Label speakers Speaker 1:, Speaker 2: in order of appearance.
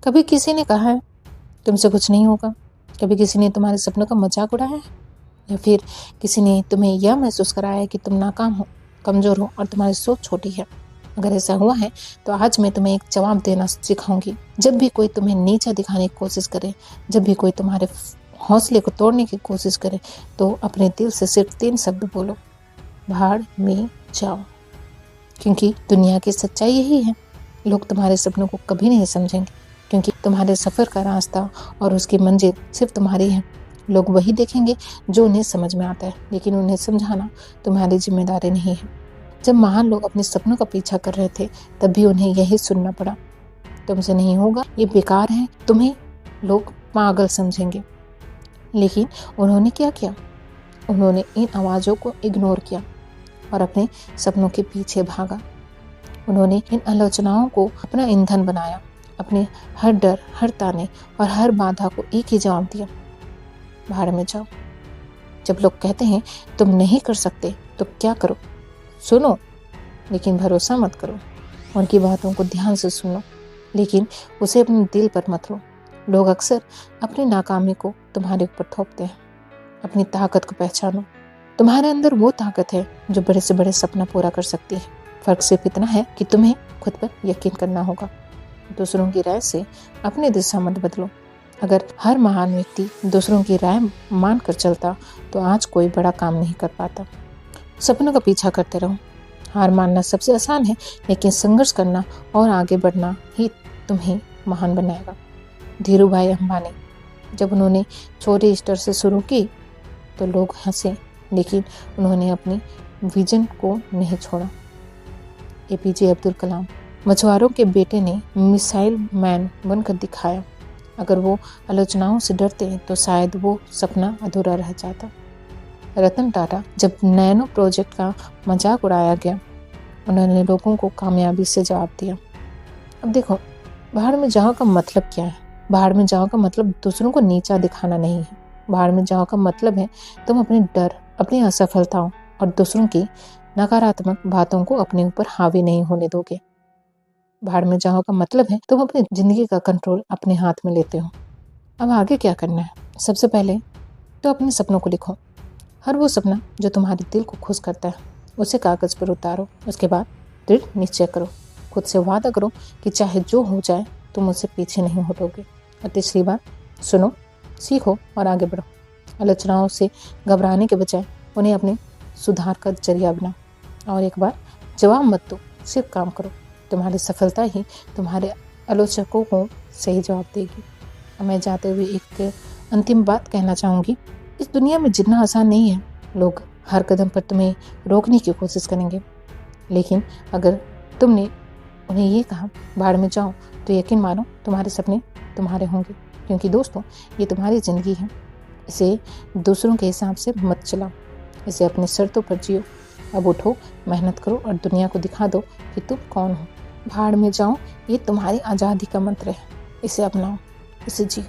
Speaker 1: कभी किसी ने कहा है तुमसे कुछ नहीं होगा? कभी किसी ने तुम्हारे सपनों का मजाक उड़ाया है? या फिर किसी ने तुम्हें यह महसूस कराया है कि तुम नाकाम हो, कमज़ोर हो और तुम्हारी सोच छोटी है? अगर ऐसा हुआ है तो आज मैं तुम्हें एक जवाब देना सिखाऊंगी। जब भी कोई तुम्हें नीचा दिखाने की कोशिश करे, जब भी कोई तुम्हारे हौसले को तोड़ने की कोशिश करे, तो अपने दिल से सिर्फ 3 शब्द बोलो, भाड़ में जाओ। क्योंकि दुनिया की सच्चाई यही है, लोग तुम्हारे सपनों को कभी नहीं समझेंगे, क्योंकि तुम्हारे सफ़र का रास्ता और उसकी मंजिल सिर्फ तुम्हारी है। लोग वही देखेंगे जो उन्हें समझ में आता है, लेकिन उन्हें समझाना तुम्हारी जिम्मेदारी नहीं है। जब महान लोग अपने सपनों का पीछा कर रहे थे, तब भी उन्हें यही सुनना पड़ा, तुमसे नहीं होगा, ये बेकार है, तुम्हें लोग पागल समझेंगे। लेकिन उन्होंने क्या किया? उन्होंने इन आवाज़ों को इग्नोर किया और अपने सपनों के पीछे भागा। उन्होंने इन आलोचनाओं को अपना ईंधन बनाया, अपने हर डर, हर ताने और हर बाधा को एक ही जवाब दिया, भाड़ में जाओ। जब लोग कहते हैं तुम नहीं कर सकते तो क्या करो? सुनो, लेकिन भरोसा मत करो। उनकी बातों को ध्यान से सुनो, लेकिन उसे अपने दिल पर मत लो। लोग अक्सर अपनी नाकामी को तुम्हारे ऊपर थोपते हैं। अपनी ताकत को पहचानो। तुम्हारे अंदर वो ताकत है जो बड़े से बड़े सपना पूरा कर सकती है। फर्क सिर्फ इतना है कि तुम्हें खुद पर यकीन करना होगा। दूसरों की राय से अपनी दिशा मत बदलो। अगर हर महान व्यक्ति दूसरों की राय मान कर चलता तो आज कोई बड़ा काम नहीं कर पाता। सपनों का पीछा करते रहो। हार मानना सबसे आसान है, लेकिन संघर्ष करना और आगे बढ़ना ही तुम्हें महान बनाएगा। धीरू भाई अंबानी, जब उन्होंने छोटे स्तर से शुरू की तो लोग हंसे, लेकिन उन्होंने अपनी विजन को नहीं छोड़ा। एपीजे अब्दुल कलाम, मछुआरों के बेटे ने मिसाइल मैन बनकर दिखाया। अगर वो आलोचनाओं से डरते तो शायद वो सपना अधूरा रह जाता। रतन टाटा, जब नैनो प्रोजेक्ट का मजाक उड़ाया गया, उन्होंने लोगों को कामयाबी से जवाब दिया। अब देखो, भाड़ में जाओ का मतलब क्या है? भाड़ में जाओ का मतलब दूसरों को नीचा दिखाना नहीं है। भाड़ में जाओ का मतलब है तुम अपने डर, अपनी असफलताओं और दूसरों की नकारात्मक बातों को अपने ऊपर हावी नहीं होने दोगे। भाड़ में जाओ का मतलब है तुम अपनी जिंदगी का कंट्रोल अपने हाथ में लेते हो। अब आगे क्या करना है? सबसे पहले तो अपने सपनों को लिखो। हर वो सपना जो तुम्हारे दिल को खुश करता है उसे कागज पर उतारो। उसके बाद दृढ़ निश्चय करो, खुद से वादा करो कि चाहे जो हो जाए तुम उससे पीछे नहीं हटोगे। और तीसरी बात, सुनो, सीखो और आगे बढ़ो। आलोचनाओं से घबराने के बजाय उन्हें अपने सुधार का जरिया बनाओ। और एक बार जवाब मत दो, सिर्फ काम करो। तुम्हारी सफलता ही तुम्हारे आलोचकों को सही जवाब देगी। मैं जाते हुए एक अंतिम बात कहना चाहूँगी, इस दुनिया में जितना आसान नहीं है। लोग हर कदम पर तुम्हें रोकने की कोशिश करेंगे, लेकिन अगर तुमने उन्हें ये कहा भाड़ में जाओ, तो यकीन मानो तुम्हारे सपने तुम्हारे होंगे। क्योंकि दोस्तों, ये तुम्हारी ज़िंदगी है, इसे दूसरों के हिसाब से मत चलाओ, इसे अपनी शर्तों पर जियो। अब उठो, मेहनत करो और दुनिया को दिखा दो कि तुम कौन हो। भाड़ में जाओ, ये तुम्हारी आज़ादी का मंत्र है, इसे अपनाओ, इसे जियो।